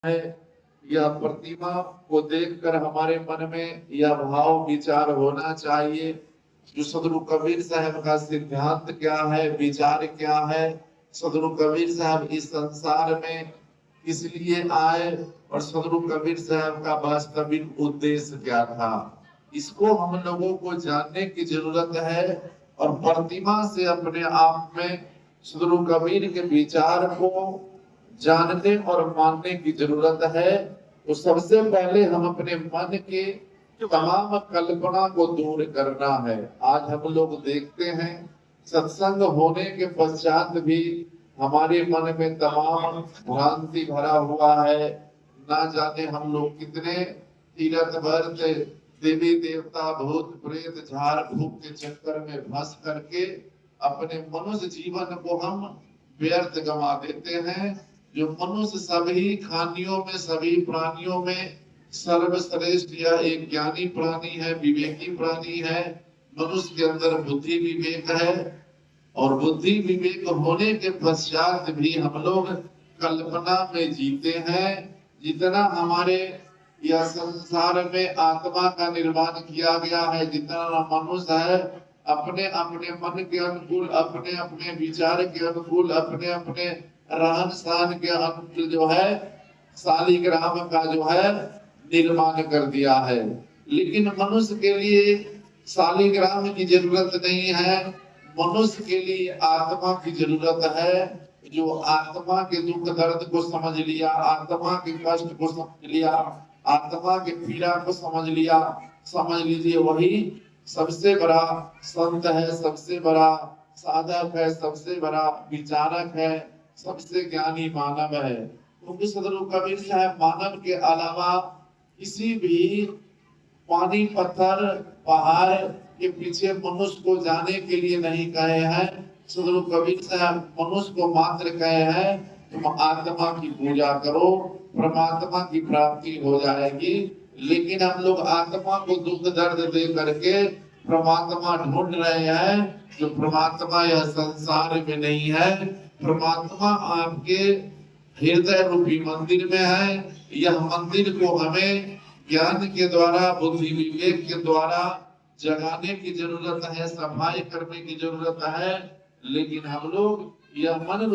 है, यह प्रतिमा को देखकर हमारे मन में यह भाव विचार होना चाहिए। जो सदगुरु कबीर साहब का सिद्धांत क्या है, विचार क्या है, सदगुरु कबीर साहब इस संसार में इसलिए आए और सदगुरु कबीर साहब का वास्तविक उद्देश्य क्या था, इसको हम लोगों को जानने की जरूरत है। और प्रतिमा से अपने आप में सदगुरु कबीर के विचार को जानने और मानने की जरूरत है। तो सबसे पहले हम अपने मन के तमाम कल्पना को दूर करना है। आज हम लोग देखते हैं सत्संग होने के पश्चात भी हमारे मन में तमाम भ्रांति भरा हुआ है। ना जाने हम लोग कितने तीरथ व्रत देवी देवता भूत प्रेत झाड़ फूक के चक्कर में फंस करके अपने मनुष्य जीवन को हम व्यर्थ गंवा देते हैं। जो मनुष्य सभी खानियों में, सभी प्राणियों में सर्वश्रेष्ठ यह एक ज्ञानी प्राणी है, विवेकी प्राणी है। मनुष्य के अंदर बुद्धि विवेक है और बुद्धि विवेक होने के पश्चात भी हम लोग कल्पना में जीते हैं। जितना हमारे यह संसार में आत्मा का निर्माण किया गया है, जितना मनुष्य है अपने अपने मन के अनुकूल, अपने अपने विचार के अनुकूल, अपने अपने रहन सहन के अनुकूल जो है शालिग्राम का जो है निर्माण कर दिया है। लेकिन मनुष्य के लिए शालिग्राम की जरूरत नहीं है, मनुष्य के लिए आत्मा की जरूरत है। जो आत्मा के दुख दर्द को समझ लिया, आत्मा के कष्ट को समझ लिया, आत्मा के पीड़ा को समझ लिया, समझ लीजिए वही सबसे बड़ा संत है, सबसे बड़ा साधक है, सबसे बड़ा विचारक है, सबसे ज्ञानी मानव है। क्योंकि सदगुरु कबीर साहब मानव के अलावा किसी भी पानी पत्थर पहाड़ के पीछे मनुष्य को जाने के लिए नहीं कहे हैं। सदगुरु कबीर साहब मनुष्य को मात्र कहे हैं तुम आत्मा की पूजा करो, परमात्मा की प्राप्ति हो जाएगी। लेकिन हम लोग आत्मा को दुख दर्द दे करके परमात्मा ढूंढ रहे हैं। जो परमात्मा यह संसार में नहीं है, परमात्मा आपके हृदय रूपी मंदिर में है। यह मंदिर को हमें ज्ञान के द्वारा, बुद्धि विवेक के द्वारा जगाने की जरूरत है, सफाई करने की जरूरत है। लेकिन हम लोग यह मन